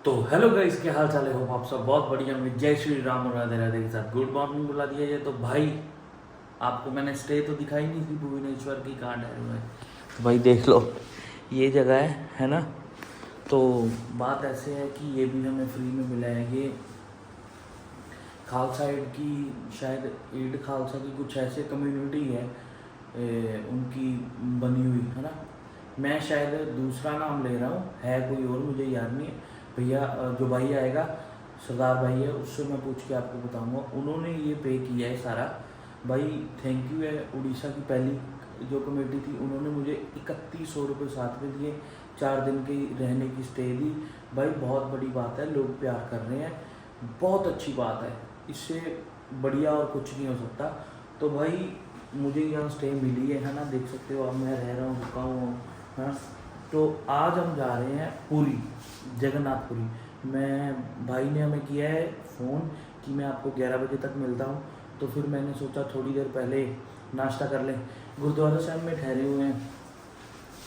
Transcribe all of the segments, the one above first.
तो hello guys, क्या हाल चाल है। होप आप सब बहुत बढ़िया में जय श्री राम और राधे राधे के साथ गुड मॉर्निंग बुला दिया जाए। तो भाई आपको मैंने स्टे तो दिखाई नहीं थी भुवनेश्वर की, कहाँ ठहरे हुए हैं। तो भाई देख लो ये जगह है ना। तो बात ऐसे है कि ये भी हमें फ्री में मिला है। ये खालसा एड की, शायद एड खालसा की कुछ ऐसे कम्युनिटी है उनकी बनी हुई है ना। मैं शायद दूसरा नाम ले रहा हूँ, है कोई और मुझे याद नहीं है। भैया जो भाई आएगा, सरदार भाई है, उससे मैं पूछ के आपको बताऊंगा। उन्होंने ये पे किया है सारा। भाई थैंक यू है। उड़ीसा की पहली जो कमेटी थी उन्होंने मुझे 3100 रुपये साथ में दिए, 4 दिन की रहने की स्टे दी। भाई बहुत बड़ी बात है, लोग प्यार कर रहे हैं, बहुत अच्छी बात है। इससे बढ़िया और कुछ नहीं हो सकता। तो भाई मुझे यहाँ स्टे मिली है ना, देख सकते हो। अब मैं रह रहा हूँ, रुका हूँ हाँ। तो आज हम जा रहे हैं पुरी, जगन्नाथपुरी। मैं भाई ने हमें किया है फ़ोन कि मैं आपको 11 बजे तक मिलता हूँ। तो फिर मैंने सोचा थोड़ी देर पहले नाश्ता कर लें। गुरुद्वारा साहब में ठहरे हुए हैं।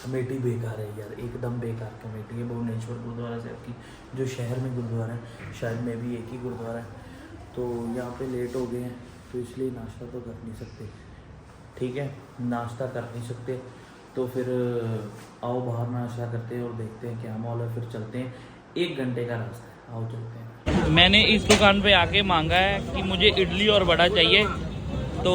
कमेटी बेकार है यार, एकदम बेकार कमेटी है भुवनेश्वर गुरुद्वारा साहब की, जो शहर में गुरुद्वारा है। शायद में भी एक ही गुरुद्वारा है। तो यहाँ पे लेट हो गए हैं, तो इसलिए नाश्ता तो कर नहीं सकते। ठीक है, नाश्ता कर नहीं सकते तो फिर आओ बाहर नाश्ता करते हैं और देखते हैं क्या मॉल है, फिर चलते हैं। 1 घंटे का रास्ता है, आओ चलते हैं। मैंने इस दुकान पे आके मांगा है कि मुझे इडली और वड़ा चाहिए। तो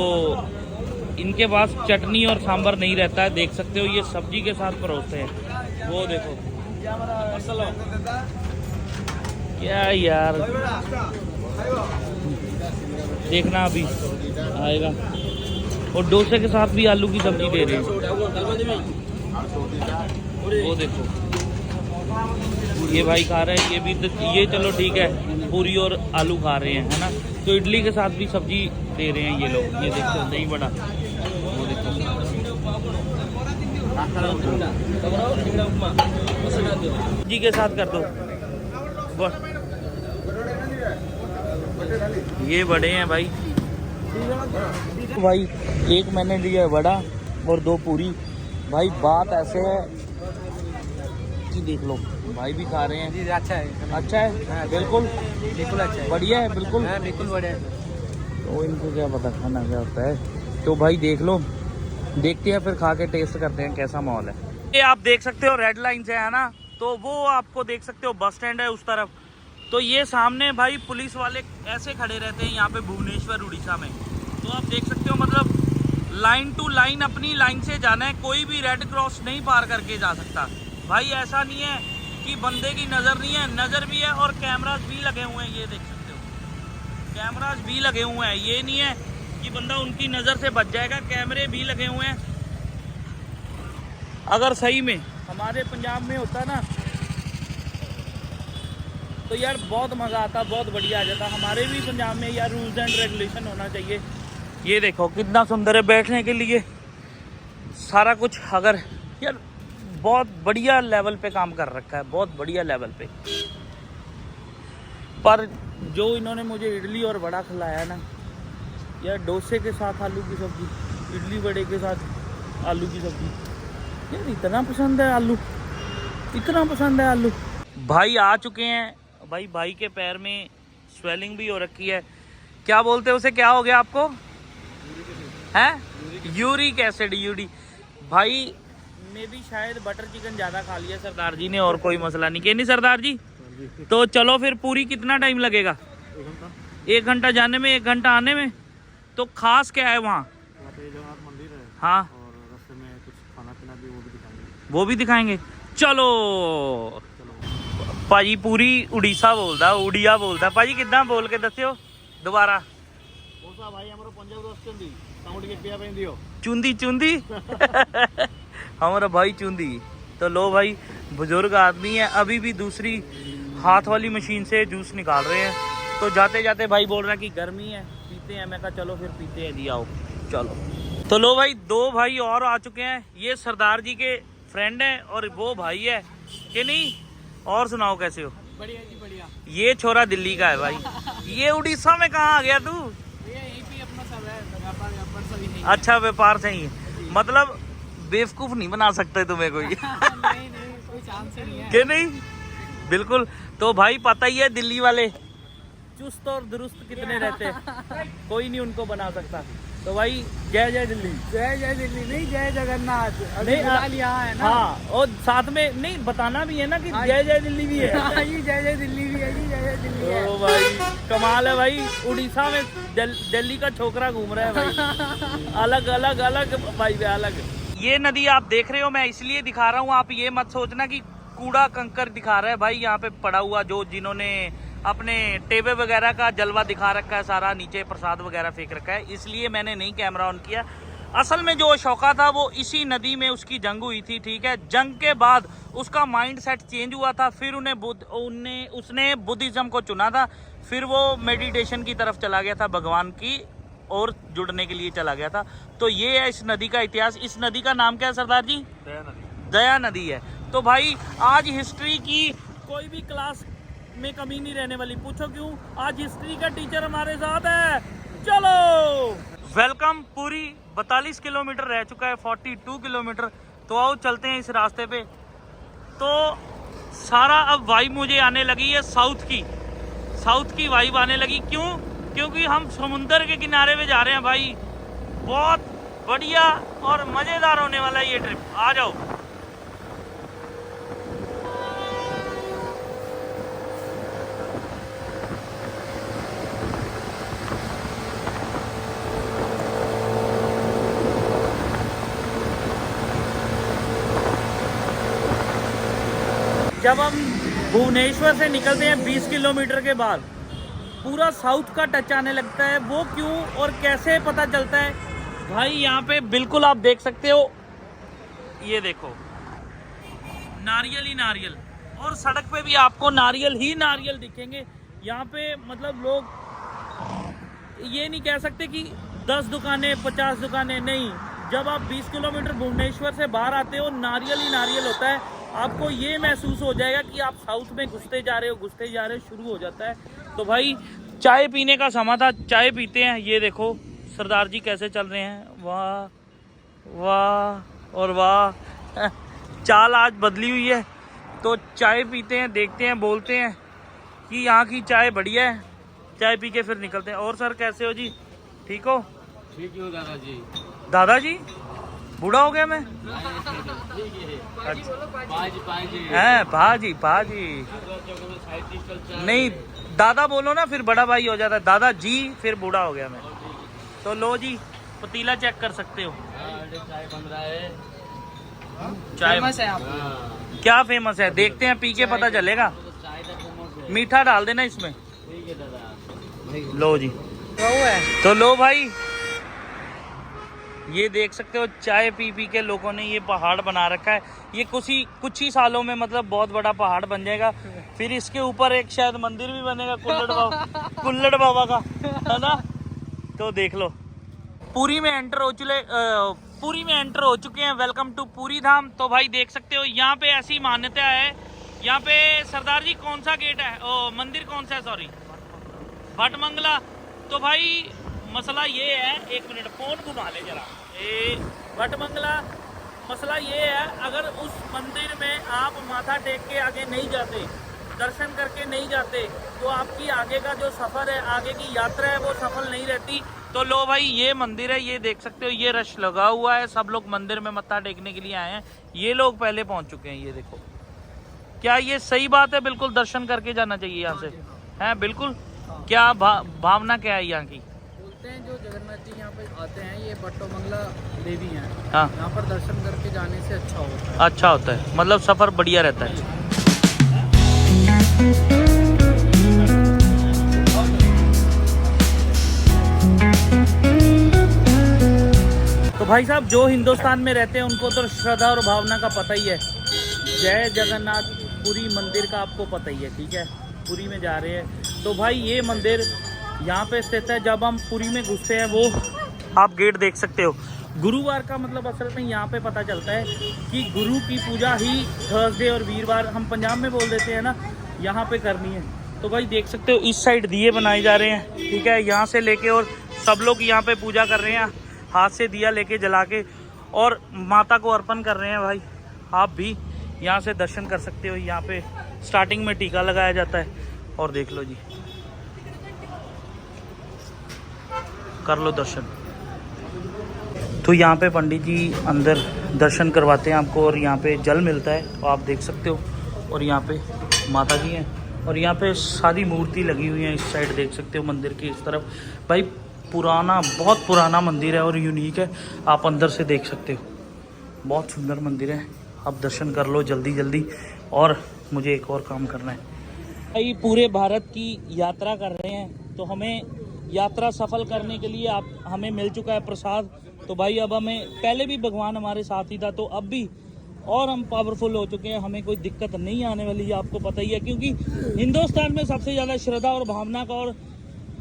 इनके पास चटनी और सांभर नहीं रहता है, देख सकते हो। ये सब्जी के साथ परोसते हैं, वो देखो क्या यार, देखना अभी आएगा। और डोसे के साथ भी आलू की सब्जी दे रहे हैं, वो देखो। ये भाई खा रहे हैं, ये भी ये चलो ठीक है, पूरी और आलू खा रहे हैं है ना। तो इडली के साथ भी सब्जी दे रहे हैं ये लोग। ये देखो दही बड़ा, वो देखो। सब्जी के साथ कर दो बस। ये बड़े हैं भाई। भाई एक मैंने लिया है वड़ा और 2 पूरी। भाई बात ऐसे है कि देख लो, भाई भी खा रहे हैं। जी अच्छा है, अच्छा है, बिल्कुल बिल्कुल अच्छा है, बढ़िया है, बिल्कुल बिल्कुल बढ़िया है। तो इनको क्या पता खाना क्या होता है। तो भाई देख लो, देखते हैं फिर खा के टेस्ट करते हैं कैसा माहौल है। ये आप देख सकते हो रेड लाइन से है ना, तो वो आपको देख सकते हो बस स्टैंड है उस तरफ। तो ये सामने भाई पुलिस वाले ऐसे खड़े रहते हैं यहाँ पे भुवनेश्वर उड़ीसा में। तो आप देख सकते हो, मतलब लाइन टू लाइन अपनी लाइन से जाना है, कोई भी रेड क्रॉस नहीं पार करके जा सकता। भाई ऐसा नहीं है कि बंदे की नज़र नहीं है, नज़र भी है और कैमरास भी लगे हुए हैं। ये देख सकते हो, कैमरास भी लगे हुए हैं। ये नहीं है कि बंदा उनकी नज़र से बच जाएगा, कैमरे भी लगे हुए हैं। अगर सही में हमारे पंजाब में होता ना तो यार बहुत मज़ा आता, बहुत बढ़िया आ जाता। हमारे भी पंजाब में यार रूल्स एंड रेगुलेशन होना चाहिए। ये देखो कितना सुंदर है बैठने के लिए सारा कुछ। अगर यार बहुत बढ़िया लेवल पे काम कर रखा है, बहुत बढ़िया लेवल पे। पर जो इन्होंने मुझे इडली और वड़ा खिलाया ना यार, डोसे के साथ आलू की सब्जी, इडली वड़े के साथ आलू की सब्जी, यार इतना पसंद है आलू, इतना पसंद है आलू। भाई आ चुके हैं। भाई के पैर में स्वेलिंग भी हो रखी है। क्या बोलते हैं उसे, क्या हो गया आपको? हैं यूरिक एसिड, यूडी। भाई ने भी शायद बटर चिकन ज़्यादा खा लिया सरदार जी ने, और कोई मसला नहीं। नहीं सरदार जी, तो चलो फिर पूरी कितना टाइम लगेगा? 1 घंटा जाने में, 1 घंटा आने में। तो खास क्या है वहाँ? मंदिर है हाँ, और रास्ते में कुछ खाना पीना भी वो भी दिखाएंगे। वो भी दिखाएंगे। चलो भाजी पूरी उड़ीसा बोलता, उड़िया बोलता। भाजी कितना बोल के दस्यो दोबारा। भाई हमारा पंजाब रोस्टंदी साउंड के पिया पे दियो चुंदी चुंदी हमारा भाई चुंदी। तो लो भाई, बुजुर्ग आदमी है, अभी भी दूसरी हाथ वाली मशीन से जूस निकाल रहे हैं। तो जाते जाते भाई बोल रहा है कि गर्मी है, पीते हैं। मैं कहा चलो फिर पीते हैं जी, आओ चलो। तो लो भाई, 2 भाई और आ चुके हैं। ये सरदार जी के फ्रेंड हैं और वो भाई है कि नहीं। और सुनाओ कैसे हो? बढ़िया जी बढ़िया। ये छोरा दिल्ली का है भाई। ये उड़ीसा में कहाँ आ गया तू? यही पे अपना सब है, व्यापार सभी नहीं। अच्छा, व्यापार से ही, मतलब बेवकूफ नहीं बना सकते तुम्हें कोई। नहीं कोई चांस ही नहीं है कि नहीं, बिल्कुल। तो भाई पता ही है दिल्ली वाले चुस्त और दुरुस्त कितने रहते हैं, कोई नहीं उनको बना सकता। तो भाई जय जय दिल्ली। जय जय दिल्ली नहीं, जय जगन्नाथ। अभी नहीं, फिलहाल यहाँ है ना। हाँ, और साथ में नहीं बताना भी है ना कि जय जय दिल्ली भी है। हाँ, ये जय जय दिल्ली भी है, ये जय जय दिल्ली है। ओ भाई कमाल है भाई, उड़ीसा में दिल्ली का छोकरा घूम रहा है भाई। अलग अलग अलग भाई अलग। ये नदी आप देख रहे हो, मैं इसलिए दिखा रहा हूँ, आप ये मत सोचना कि कूड़ा कंकर दिखा रहा है भाई। यहाँ पे पड़ा हुआ जो जिन्होंने अपने टेबे वगैरह का जलवा दिखा रखा है, सारा नीचे प्रसाद वगैरह फेंक रखा है, इसलिए मैंने नहीं कैमरा ऑन किया। असल में जो अशोका था वो इसी नदी में उसकी जंग हुई थी, ठीक है। जंग के बाद उसका माइंड सेट चेंज हुआ था, फिर उसने बुद्धिज्म को चुना था, फिर वो मेडिटेशन की तरफ चला गया था, भगवान की और जुड़ने के लिए चला गया था। तो ये है इस नदी का इतिहास। इस नदी का नाम क्या है सरदार जी? दया नदी है। तो भाई आज हिस्ट्री की कोई भी क्लास में कमी नहीं रहने वाली। पूछो क्यों? आज हिस्ट्री का टीचर हमारे साथ है। चलो वेलकम। पूरी 42 किलोमीटर रह चुका है, 42 किलोमीटर। तो आओ चलते हैं इस रास्ते पे। तो सारा अब वाइब मुझे आने लगी है साउथ की वाइब आने लगी। क्यों? क्योंकि हम समुंदर के किनारे पे जा रहे हैं भाई। बहुत बढ़िया और मजेदार होने वाला है ये ट्रिप। आ जाओ। जब हम भुवनेश्वर से निकलते हैं 20 किलोमीटर के बाद पूरा साउथ का टच आने लगता है। वो क्यों और कैसे पता चलता है भाई? यहाँ पे बिल्कुल आप देख सकते हो, ये देखो नारियल ही नारियल, और सड़क पे भी आपको नारियल ही नारियल दिखेंगे। यहाँ पे मतलब लोग ये नहीं कह सकते कि 10 दुकानें 50 दुकानें, नहीं। जब आप 20 किलोमीटर भुवनेश्वर से बाहर आते हो नारियल ही नारियल होता है। आपको ये महसूस हो जाएगा कि आप साउथ में घुसते जा रहे हो, शुरू हो जाता है। तो भाई चाय पीने का समय था, चाय पीते हैं। ये देखो सरदार जी कैसे चल रहे हैं, वाह वाह और वाह। चाल आज बदली हुई है। तो चाय पीते हैं, देखते हैं, बोलते हैं कि यहाँ की चाय बढ़िया है। चाय पी के फिर निकलते हैं। और सर कैसे हो जी? ठीक हो? ठीक हो दादाजी। दादाजी बूढ़ा हो गया मैं? पाजी नहीं, दादा बोलो ना, फिर बड़ा भाई हो जाता है। दादा जी, फिर बूढ़ा हो गया मैं। तो लो जी, पतीला चेक कर सकते हो। चाय बन रहा है। चाय फेमस है आप? क्या फेमस है? देखते हैं, पी के पता चलेगा। मीठा डाल देना इसमें। ठीक है दादा। लो जी, है। तो लो भाई, ये देख सकते हो चाय पी पी के लोगों ने ये पहाड़ बना रखा है। ये कुछ ही सालों में मतलब बहुत बड़ा पहाड़ बन जाएगा। फिर इसके ऊपर एक शायद मंदिर भी बनेगा कुल्लड़ बाबा का, है ना? तो देख लो। पुरी में एंटर हो चुके हैं। वेलकम टू पुरी धाम। तो भाई देख सकते हो यहाँ पे ऐसी मान्यता है। यहाँ पे सरदार जी कौन सा गेट है? मंदिर कौन सा है? सॉरी, भटमंगला। तो भाई मसला ये है, एक मिनट फोन घुमा ले जरा। भटमंगला मसला ये है, अगर उस मंदिर में आप माथा टेक के आगे नहीं जाते, दर्शन करके नहीं जाते, तो आपकी आगे का जो सफ़र है, आगे की यात्रा है, वो सफल नहीं रहती। तो लो भाई, ये मंदिर है, ये देख सकते हो, ये रश लगा हुआ है। सब लोग मंदिर में मत्था टेकने के लिए आए हैं। ये लोग पहले पहुंच चुके हैं। ये देखो, क्या ये सही बात है? बिल्कुल दर्शन करके जाना चाहिए यहाँ से, है बिल्कुल। क्या भावना क्या है यहाँ की? बोलते हैं जो जगन्नाथ जी यहाँ पे आते हैं, ये बट्टोमंगला देवी हैं। हाँ, यहाँ पर दर्शन करके जाने से अच्छा होता है। अच्छा होता है, मतलब सफर बढ़िया रहता है। तो भाई साहब, जो हिंदुस्तान में रहते हैं उनको तो श्रद्धा और भावना का पता ही है। जय जगन्नाथ पुरी मंदिर का आपको पता ही है, ठीक है। पुरी में जा रहे हैं तो भाई ये मंदिर यहाँ पे स्थित है। जब हम पुरी में घुसते हैं, वो आप गेट देख सकते हो। गुरुवार का मतलब असल में यहाँ पे पता चलता है कि गुरु की पूजा ही थर्सडे और वीरवार, हम पंजाब में बोल देते हैं ना, यहाँ पे करनी है। तो भाई देख सकते हो, इस साइड दिए बनाए जा रहे हैं, ठीक है। यहाँ से लेके और सब लोग यहाँ पे पूजा कर रहे हैं, हाथ से दिया लेके जला के और माता को अर्पण कर रहे हैं। भाई आप भी यहाँ से दर्शन कर सकते हो। यहाँ पे स्टार्टिंग में टीका लगाया जाता है और देख लो जी, कर लो दर्शन। तो यहाँ पे पंडित जी अंदर दर्शन करवाते हैं आपको और यहाँ पे जल मिलता है, तो आप देख सकते हो। और यहाँ पे माता जी हैं और यहाँ पे सारी मूर्ति लगी हुई है। इस साइड देख सकते हो मंदिर की इस तरफ। भाई पुराना, बहुत पुराना मंदिर है और यूनिक है, आप अंदर से देख सकते हो। बहुत सुंदर मंदिर है, आप दर्शन कर लो जल्दी जल्दी, और मुझे एक और काम करना है। भाई पूरे भारत की यात्रा कर रहे हैं, तो हमें यात्रा सफल करने के लिए हमें मिल चुका है प्रसाद। तो भाई अब हमें, पहले भी भगवान हमारे साथ ही था, तो अब भी और हम पावरफुल हो चुके हैं, हमें कोई दिक्कत नहीं आने वाली है, आपको पता ही है। क्योंकि हिंदुस्तान में सबसे ज़्यादा श्रद्धा और भावना का और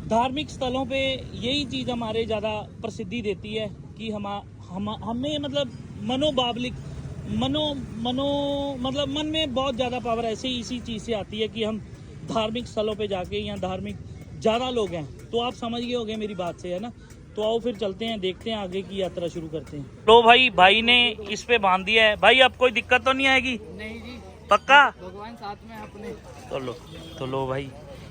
धार्मिक स्थलों पे यही चीज़ हमारे ज़्यादा प्रसिद्धि देती है कि हमें मतलब मतलब मन में बहुत ज़्यादा पावर ऐसे ही इसी चीज़ से आती है कि हम धार्मिक स्थलों पे जाके, या धार्मिक ज़्यादा लोग हैं, तो आप समझ गए होंगे मेरी बात से, है ना। तो आओ फिर चलते हैं, देखते हैं आगे की यात्रा शुरू करते हैं। तो भाई ने इस पे बांध दिया है। भाई अब कोई दिक्कत तो नहीं आएगी? नहीं जी, पक्का? भगवान साथ में अपने। तो लो भाई,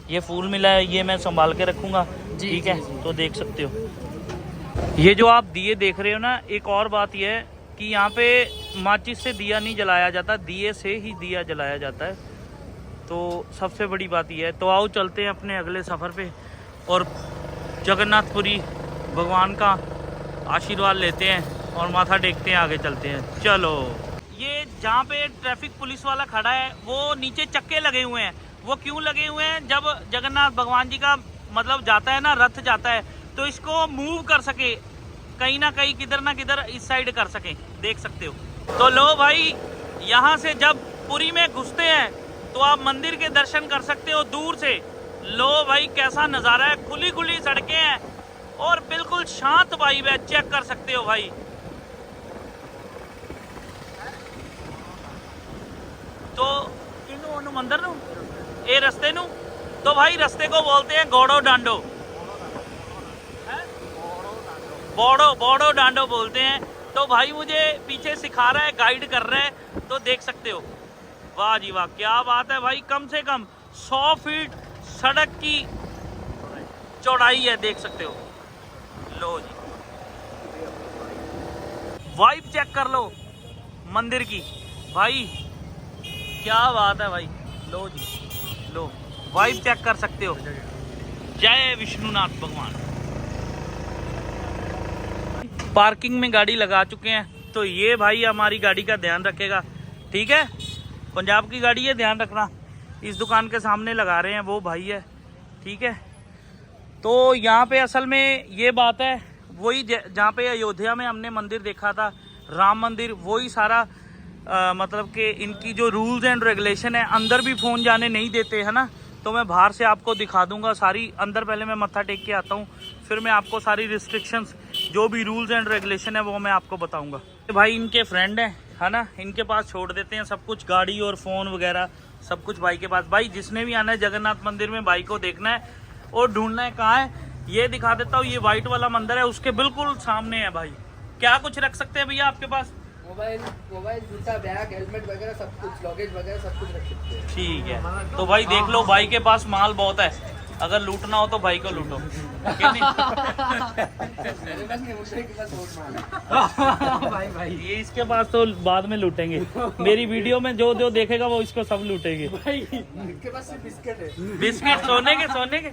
ये फूल मिला है, ये मैं संभाल के रखूंगा, ठीक है। तो देख सकते हो ये जो आप दिए देख रहे हो ना, एक और बात ये है कि यहाँ पे माचिस से दिया नहीं जलाया जाता, दिए से ही दिया जलाया जाता है। तो सबसे बड़ी बात यह है। तो आओ चलते हैं अपने अगले सफ़र पे और जगन्नाथपुरी भगवान का आशीर्वाद लेते हैं और माथा टेकते हैं, आगे चलते हैं। चलो, ये जहाँ पे ट्रैफिक पुलिस वाला खड़ा है, वो नीचे चक्के लगे हुए हैं। वो क्यों लगे हुए हैं? जब जगन्नाथ भगवान जी का मतलब जाता है ना, रथ जाता है, तो इसको मूव कर सके, कहीं ना कहीं किधर ना किधर इस साइड कर सके, देख सकते हो। तो लो भाई, यहाँ से जब पुरी में घुसते हैं तो आप मंदिर के दर्शन कर सकते हो दूर से। लो भाई, कैसा नज़ारा है, खुली खुली सड़कें हैं और बिल्कुल शांत वाइब है, चेक कर सकते हो भाई। तो इन मंदिर नू, ये रस्ते नू, तो भाई रस्ते को बोलते हैं गौड़ो डांडो, बोड़ो डांडो बोलते हैं। तो भाई मुझे पीछे सिखा रहा है, गाइड कर रहा है, तो देख सकते हो। वाह जी वाह, क्या बात है भाई। कम से कम 100 फीट सड़क की चौड़ाई है, देख सकते हो। लो जी, वाइब चेक कर लो मंदिर की भाई, क्या बात है भाई। लो जी, लो वाइब चेक कर सकते हो। जय विष्णुनाथ भगवान। पार्किंग में गाड़ी लगा चुके हैं, तो ये भाई हमारी गाड़ी का ध्यान रखेगा, ठीक है। पंजाब की गाड़ी है, ध्यान रखना। इस दुकान के सामने लगा रहे हैं, वो भाई है, ठीक है। तो यहाँ पे असल में ये बात है, वही जहाँ पे अयोध्या में हमने मंदिर देखा था, राम मंदिर, वही सारा मतलब कि इनकी जो रूल्स एंड रेगुलेशन है, अंदर भी फ़ोन जाने नहीं देते, है ना। तो मैं बाहर से आपको दिखा दूंगा सारी। अंदर पहले मैं मत्था टेक के आता हूँ, फिर मैं आपको सारी रिस्ट्रिक्शंस, जो भी रूल्स एंड रेगुलेशन है, वो मैं आपको बताऊंगा। भाई इनके फ्रेंड हैं, है ना, इनके पास छोड़ देते हैं सब कुछ, गाड़ी और फ़ोन वगैरह सब कुछ भाई के पास। भाई जिसने भी आना है जगन्नाथ मंदिर में, भाई को देखना है और ढूंढना है कहाँ है, ये दिखा देता हूँ। ये वाइट वाला मंदिर है, उसके बिल्कुल सामने है भाई। क्या कुछ रख सकते हैं भैया आपके पास? मोबाइल, जूता, बैग, हेलमेट वगैरह सब कुछ, लॉगेज वगैरह सब कुछ रख सकते हैं। ठीक है, तो भाई देख लो, भाई के पास माल बहुत है, अगर लूटना हो तो भाई को लूटो। भाई ये इसके पास तो बाद में लूटेंगे, मेरी वीडियो में जो जो देखेगा वो इसको सब लूटेंगे। इनके पास सिर्फ बिस्किट है। बिस्किट सोने के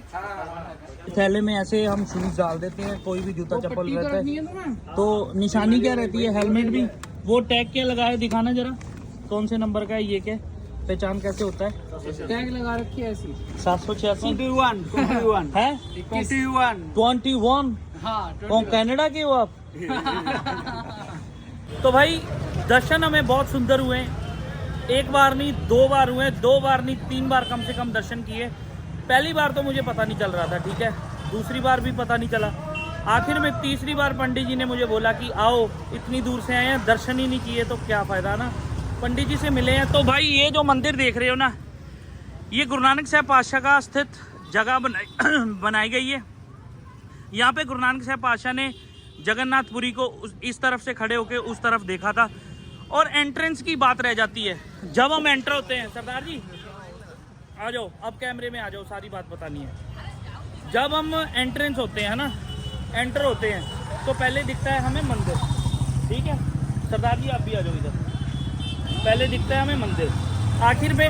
थैले में ऐसे हम शूज डाल देते हैं, कोई भी जूता चप्पल रहता है। तो निशानी क्या रहती है? हेलमेट भी, वो टैग क्या लगा है, दिखाना जरा, कौन से नंबर का है, ये क्या पहचान कैसे होता है? टैग लगा रखी है ऐसी, 786 21 है 21। हाँ, कनाडा के हो आप? तो भाई दर्शन हमें बहुत सुंदर हुए, एक बार नहीं 2 बार हुए, 2 बार नहीं 3 बार कम से कम दर्शन किए। पहली बार तो मुझे पता नहीं चल रहा था, ठीक है, दूसरी बार भी पता नहीं चला, आखिर में तीसरी बार पंडित जी ने मुझे बोला कि आओ, इतनी दूर से आए हैं, दर्शन ही नहीं किए तो क्या फ़ायदा ना, पंडित जी से मिले हैं। तो भाई ये जो मंदिर देख रहे हो ना, ये गुरु नानक साहब पातशाह का स्थित जगह बनाई गई है। यहाँ पे गुरु नानक साहब पातशाह ने जगन्नाथपुरी को इस तरफ से खड़े होकर उस तरफ देखा था और एंट्रेंस की बात रह जाती है। जब हम एंटर होते हैं, सरदार जी आ जाओ, अब कैमरे में आ जाओ, सारी बात बतानी है। जब हम एंट्रेंस होते हैं ना, एंटर होते हैं, तो पहले दिखता है हमें मंदिर, ठीक है। सरदार जी आप भी आ जाओ इधर। पहले दिखता है हमें मंदिर। आखिर में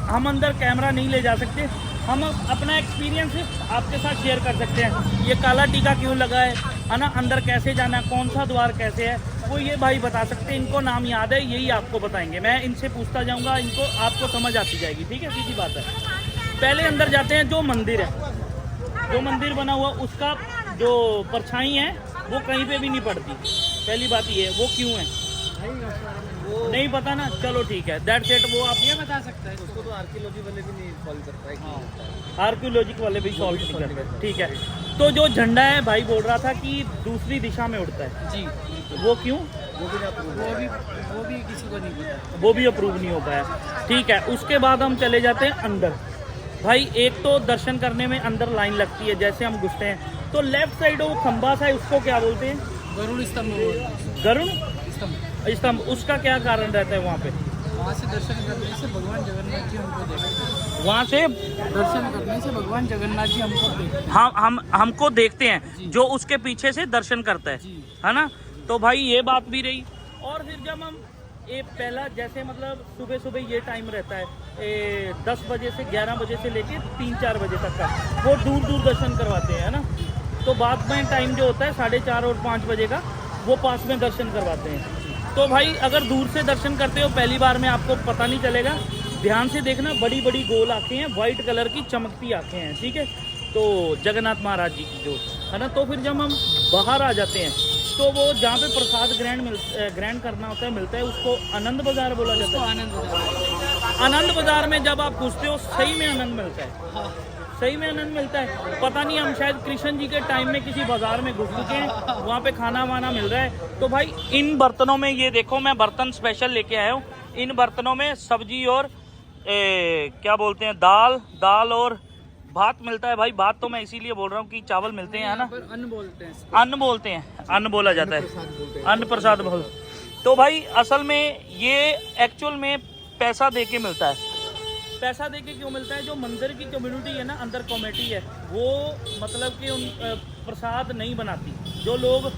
हम अंदर कैमरा नहीं ले जा सकते, हम अपना एक्सपीरियंस आपके साथ शेयर कर सकते हैं। ये काला टीका क्यों लगा है ना, अंदर कैसे जाना, कौन सा द्वार कैसे है, वो ये भाई बता सकते हैं। इनको नाम याद है, यही आपको बताएंगे। मैं इनसे पूछता जाऊंगा, इनको आपको समझ आती जाएगी, ठीक है, सीधी बात है। पहले अंदर जाते हैं, जो मंदिर है, जो मंदिर बना हुआ उसका जो परछाई है वो कहीं पे भी नहीं पड़ती। पहली बात ये है, वो क्यों है नहीं पता ना, चलो ठीक है, दैट्स इट। वो आप ये बता सकते हैं, उसको तो आर्कियोलॉजी वाले भी नहीं सॉल्व कर पाए, आर्कियोलॉजिक वाले भी सॉल्व नहीं कर पाए, ठीक है। तो जो झंडा है, भाई बोल रहा था कि दूसरी दिशा में उड़ता है जी, वो क्यों? वो भी किसी को नहीं पता, वो भी अप्रूव नहीं हो पाया, ठीक है। उसके बाद हम चले जाते हैं अंदर। भाई एक तो दर्शन करने में अंदर लाइन लगती है, जैसे हम घुसते हैं तो लेफ्ट साइड वो खंबा सा है, उसको क्या बोलते हैं? गरुड़ स्तंभ। गरुड़ स्तंभ, उसका क्या कारण रहता है वहाँ पे? वहाँ से दर्शन करने से भगवान जगन्नाथ जी हमको देखते हैं। वहाँ से दर्शन करने से भगवान जगन्नाथ जी हमको देखते हैं। हमको देखते हैं, जो उसके पीछे से दर्शन करता है ना। तो भाई ये बात भी रही। और फिर जब हम ये पहला, जैसे मतलब सुबह सुबह ये टाइम रहता है 10 बजे से 11 बजे से लेके 3-4 बजे तक का, वो दूर दूर दर्शन करवाते हैं, है ना। तो बाद में टाइम जो होता है 4:30 और 5 बजे का, वो पास में दर्शन करवाते हैं। तो भाई अगर दूर से दर्शन करते हो पहली बार में, आपको पता नहीं चलेगा, ध्यान से देखना, बड़ी बड़ी गोल आंखें हैं, वाइट कलर की चमकती आंखें हैं, ठीक है। तो जगन्नाथ महाराज जी की जो है ना। तो फिर जब हम बाहर आ जाते हैं तो वो जहाँ पे प्रसाद ग्रहण करना होता है, मिलता है, उसको आनंद बाजार बोला जाता है। आनंद बाजार में जब आप घुसते हो, सही में आनंद मिलता है, सही में आनंद मिलता है। पता नहीं, हम शायद कृष्ण जी के टाइम में किसी बाजार में घुस चुके हैं, वहाँ पे खाना वाना मिल रहा है। तो भाई इन बर्तनों में, ये देखो मैं बर्तन स्पेशल लेके आया हूँ, इन बर्तनों में सब्जी और क्या बोलते हैं, दाल और भात मिलता है। भाई भात तो मैं इसीलिए बोल रहा हूँ कि चावल मिलते हैं, है ना। अन्न बोलते हैं, अन्न बोला जाता है, अन्न प्रसाद बोल। तो भाई असल में ये एक्चुअल में पैसा दे के मिलता है। पैसा देके क्यों मिलता है? जो मंदिर की कम्युनिटी है ना, अंदर कमेटी है, वो मतलब कि उन प्रसाद नहीं बनाती। जो लोग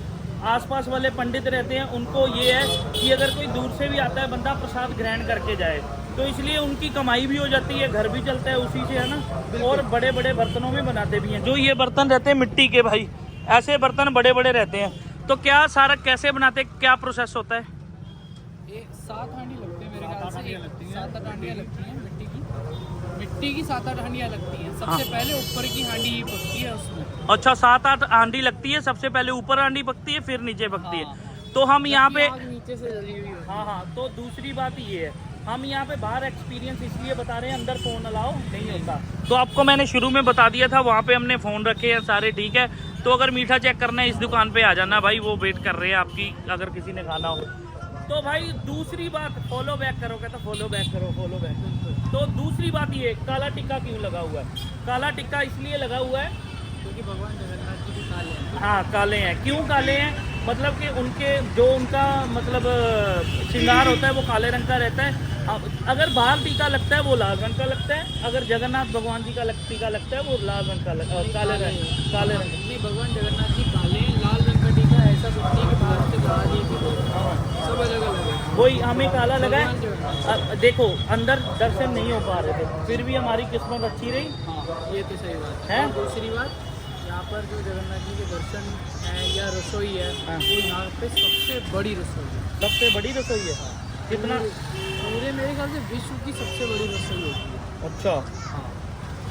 आसपास वाले पंडित रहते हैं, उनको ये है कि अगर कोई दूर से भी आता है बंदा, प्रसाद ग्रहण करके जाए, तो इसलिए उनकी कमाई भी हो जाती है, घर भी चलता है उसी से, है ना। और बड़े बड़े बर्तनों में बनाते भी हैं। जो ये बर्तन रहते हैं मिट्टी के, भाई ऐसे बर्तन बड़े बड़े रहते हैं। तो क्या सारा कैसे बनाते, क्या प्रोसेस होता है? 7 हांडी लगते हैं मेरे ख्याल से, 7-8 हांडियाँ लगती हैं मिट्टी की 7-8 हांडियाँ लगती हैं। सबसे पहले ऊपर की हांडी ही पकती है उसमें। अच्छा, 7-8 हांडी लगती है, सबसे पहले ऊपर हांडी पकती है, फिर नीचे पकती है। तो हम यहाँ पे नीचे से जली हुई होती है। हाँ, तो दूसरी बात ये है, हम यहाँ पे बाहर एक्सपीरियंस इसलिए बता रहे हैं, अंदर फ़ोन अलाउ नहीं होता। तो आपको मैंने शुरू में बता दिया था, वहाँ पे हमने फ़ोन रखे हैं सारे, ठीक है। तो अगर मीठा चेक करना है, इस दुकान पे आ जाना भाई, वो वेट कर रहे हैं आपकी, अगर किसी ने खाना हो। तो भाई दूसरी बात, फॉलो बैक करो, कहता फॉलो बैक करो, फॉलो बैक। तो दूसरी बात ये, काला टिक्का क्यों लगा हुआ है? काला टिक्का इसलिए लगा हुआ है क्योंकि भगवान जगन्नाथ जी भी काले हैं। हाँ, काले हैं। क्यों काले हैं? मतलब कि उनका मतलब श्रृंगार होता है वो काले रंग का रहता है। अगर बाहर टीका लगता है वो लाल रंग का लगता है, अगर जगन्नाथ भगवान जी का टीका लगता है वो लाल रंग का काले रंग। भगवान जगन्नाथ जी काले हैं, लाल रंग का टीका ऐसा कुछ नहीं कि बाहर से काला जी सब अलग अलग है। वही हमें काला लगा है। देखो अंदर दर्शन नहीं हो पा रहे थे, फिर भी हमारी किस्मत अच्छी रही। हाँ, ये तो सही बात है। दूसरी बात, यहाँ पर जो जगन्नाथ जी के दर्शन है या रसोई है, वो यहाँ पे सबसे बड़ी रसोई है। सबसे बड़ी रसोई है? कितना? पूरे मेरे ख्याल से विश्व की सबसे बड़ी रसोई होती है। अच्छा। हाँ,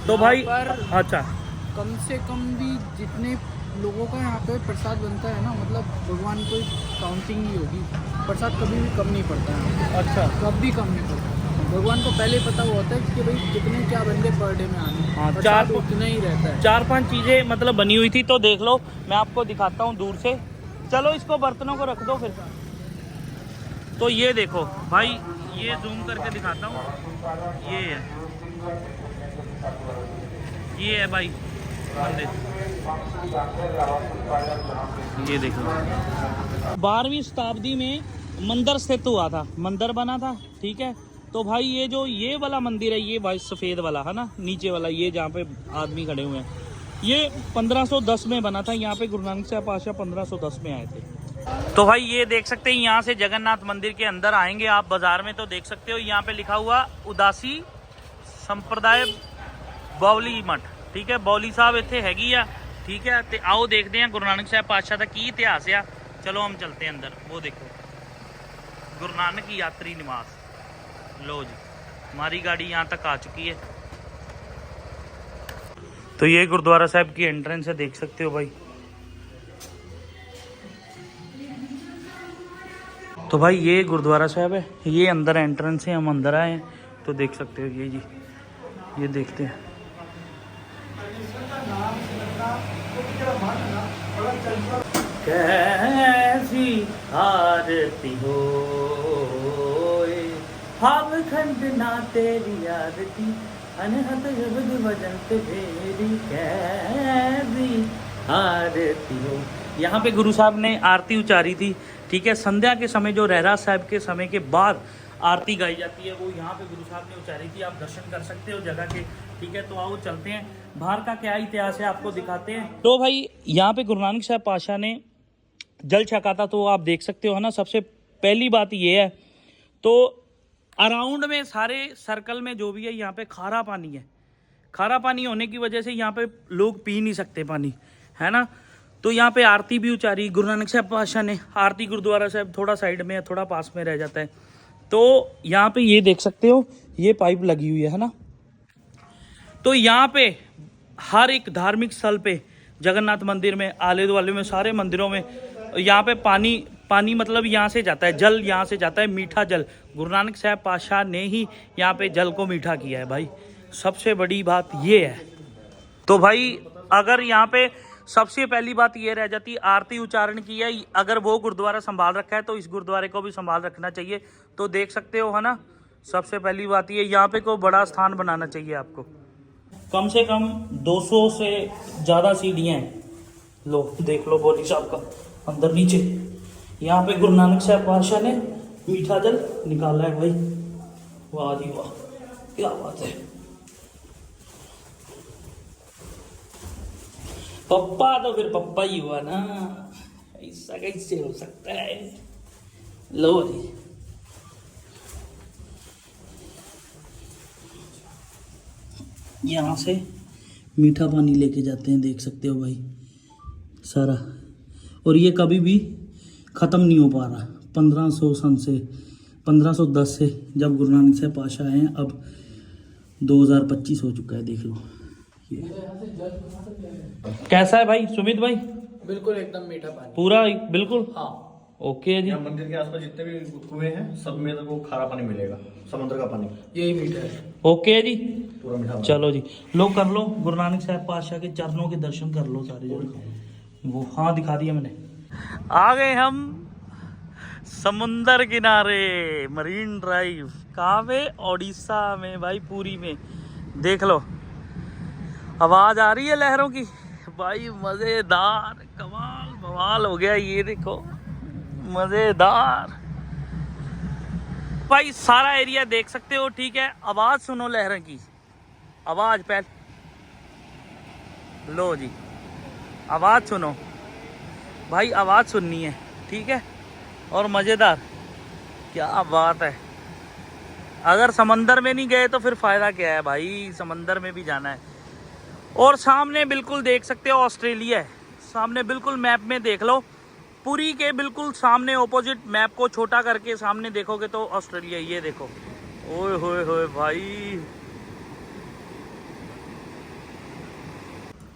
तो भाई अच्छा, कम से कम भी जितने लोगों का यहाँ पे प्रसाद बनता है ना, मतलब भगवान कोई काउंटिंग नहीं होगी, प्रसाद कभी भी कम नहीं पड़ता है। अच्छा, कभी कम नहीं पड़ता। भगवान को पहले पता होता है कि भाई कितने क्या बंदे पर डे में आने। हाँ, प्रसाद उतना ही रहता है। 4-5 चीज़ें मतलब बनी हुई थी। तो देख लो, मैं आपको दिखाता हूँ दूर से। चलो इसको बर्तनों को रख दो फिर। तो ये देखो भाई, ये जूम करके दिखाता हूँ, ये है भाई मंदिर, ये देखो। 12वीं शताब्दी में मंदिर स्थित हुआ था, मंदिर बना था, ठीक है। तो भाई ये जो ये वाला मंदिर है, ये भाई सफ़ेद वाला है ना, नीचे वाला ये जहाँ पे आदमी खड़े हुए हैं, ये 1510 में बना था। यहाँ पे गुरु नानक साहब पातशाह 1510 में आए थे। तो भाई ये देख सकते हैं, यहाँ से जगन्नाथ मंदिर के अंदर आएंगे आप बाजार में तो देख सकते हो यहाँ पे लिखा हुआ उदासी संप्रदाय बावली मठ, ठीक है। बावली साहब इतने हैगी आ, ठीक है। तो आओ देखते हैं गुरु नानक साहब पातशाह का की इतिहास आ। चलो हम चलते हैं अंदर। वो देखो गुरु नानक यात्री निवास। लो जी, हमारी गाड़ी यहाँ तक आ चुकी है। तो ये गुरुद्वारा साहब की एंट्रेंस है, देख सकते हो भाई। तो भाई ये गुरुद्वारा साहब है, ये अंदर एंट्रेंस है, हम अंदर आए हैं तो देख सकते हो। ये जी, ये देखते हैं। कैसी आरती हो भाव खंड ना तेरी आरती अनहद शब्द वजंत भेरी कैसी आरती हो। यहाँ पे गुरु साहब ने आरती उचारी थी, ठीक है। संध्या के समय जो रहरास साहब के समय के बाद आरती गाई जाती है, वो यहाँ पे गुरु साहब ने उचारी थी। आप दर्शन कर सकते हो जगह के, ठीक है। तो आओ चलते हैं, बाहर का क्या इतिहास है आपको दिखाते हैं। तो भाई यहाँ पे गुरु नानक साहब पातशाह ने जल छका था, तो आप देख सकते हो है ना। सबसे पहली बात ये है, तो अराउंड में सारे सर्कल में जो भी है यहाँ पे खारा पानी है। खारा पानी होने की वजह से यहाँ पे लोग पी नहीं सकते पानी, है ना। तो यहाँ पे आरती भी उचारी गुरु नानक साहब पातशाह ने। आरती गुरुद्वारा साहब थोड़ा साइड में है, थोड़ा पास में रह जाता है। तो यहाँ पे ये देख सकते हो, ये पाइप लगी हुई है ना। तो यहाँ पे हर एक धार्मिक स्थल पे, जगन्नाथ मंदिर में, आले दुआले में, सारे मंदिरों में यहाँ पे पानी मतलब यहाँ से जाता है, जल यहाँ से जाता है, मीठा जल। गुरु नानक साहब पातशाह ने ही यहाँ पे जल को मीठा किया है भाई, सबसे बड़ी बात ये है। तो भाई अगर यहाँ पे सबसे पहली बात ये रह जाती, आरती उच्चारण की है, अगर वो गुरुद्वारा संभाल रखा है तो इस गुरुद्वारे को भी संभाल रखना चाहिए। तो देख सकते हो है ना, सबसे पहली बात ये, यहाँ पे को बड़ा स्थान बनाना चाहिए आपको। कम से कम 200 से ज़्यादा सीढ़ियाँ हैं। लो देख लो बोली साहब का अंदर नीचे, यहाँ पे गुरु नानक साहब पातशाह ने मीठा जल निकाला है भाई। वाह जी वाह, क्या बात है। पप्पा तो फिर पप्पा ही हुआ ना, ऐसा कैसे हो सकता है। लो जी, यहाँ से मीठा पानी लेके जाते हैं, देख सकते हो भाई सारा। और ये कभी भी ख़त्म नहीं हो पा रहा। 1500 सन से 1510 से जब गुरु नानक साहब पातशाह आए हैं, अब 2025 हो चुका है, देख लो। कैसा है भाई सुमित भाई? बिल्कुल एकदम मीठा पानी पूरा बिल्कुल। हाँ ओके जी। यहाँ मंदिर के आसपास जितने भी कुएं हैं सब में तो खारा पानी मिलेगा, समुद्र का पानी, यही मीठा है। ओके जी, पूरा मीठा पानी। चलो जी, लो कर लो गुरु नानक साहब पातशाह के चरणों के दर्शन कर लो सारे जगह। वो हाँ दिखा दिया मैंने। आ गए हम समुंदर किनारे, मरीन ड्राइव। कहाँ पे? ओडिशा में भाई, पुरी में। देख लो आवाज आ रही है लहरों की भाई, मजेदार, कमाल बवाल हो गया। ये देखो मजेदार भाई, सारा एरिया देख सकते हो, ठीक है। आवाज सुनो लहरों की, आवाज पहले लो जी, आवाज सुनो भाई, आवाज सुननी है, ठीक है। और मजेदार, क्या बात है। अगर समंदर में नहीं गए तो फिर फायदा क्या है भाई, समंदर में भी जाना है। और सामने बिल्कुल देख सकते हो ऑस्ट्रेलिया है, सामने बिल्कुल मैप में देख लो, पुरी के बिल्कुल सामने ऑपोजिट, मैप को छोटा करके सामने देखोगे तो ऑस्ट्रेलिया। ये देखो, ओए होए होए भाई,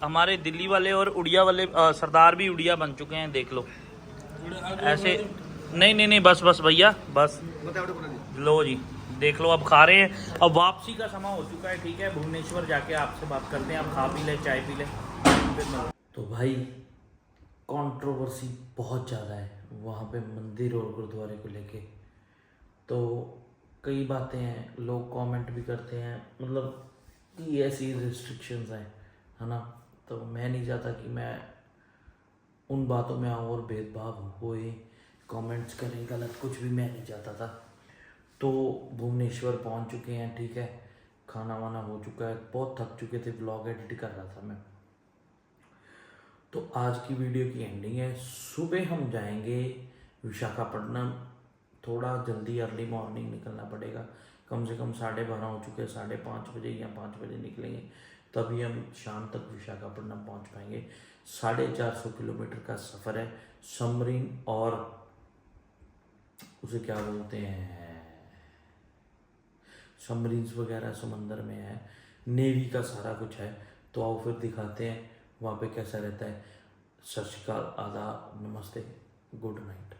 हमारे दिल्ली वाले और उड़िया वाले सरदार भी उड़िया बन चुके हैं, देख लो ऐसे। नहीं बस भैया बस, लो जी देख लो। अब खा रहे हैं, अब वापसी का समय हो चुका है, ठीक है। भुवनेश्वर जाके आपसे बात करते हैं, आप खा पी ले, चाय पी ले। तो भाई कंट्रोवर्सी बहुत ज़्यादा है वहाँ पे मंदिर और गुरुद्वारे को लेके। तो कई बातें हैं, लोग कमेंट भी करते हैं, मतलब कि ऐसी रिस्ट्रिक्शंस हैं, है ना। तो मैं नहीं चाहता कि मैं उन बातों में आऊँ और भेदभाव होए, कमेंट्स करें, गलत कुछ भी मैं नहीं चाहता था। तो भुवनेश्वर पहुंच चुके हैं, ठीक है, खाना वाना हो चुका है, बहुत थक चुके थे, व्लॉग एडिट कर रहा था मैं। तो आज की वीडियो की एंडिंग है, सुबह हम जाएंगे विशाखापट्टनम, थोड़ा जल्दी अर्ली मॉर्निंग निकलना पड़ेगा, कम से कम 12:30 हो चुके हैं, 5:30 बजे या 5 बजे निकलेंगे, तभी हम शाम तक विशाखापट्टनम पहुंच पाएंगे। 450 किलोमीटर का सफ़र है, सबमरीन और उसे क्या बोलते हैं, सबमरीन्स वगैरह समंदर में है, नेवी का सारा कुछ है। तो आओ फिर दिखाते हैं वहाँ पे कैसा रहता है। सत श्री अकाल, आदाब, नमस्ते, गुड नाइट।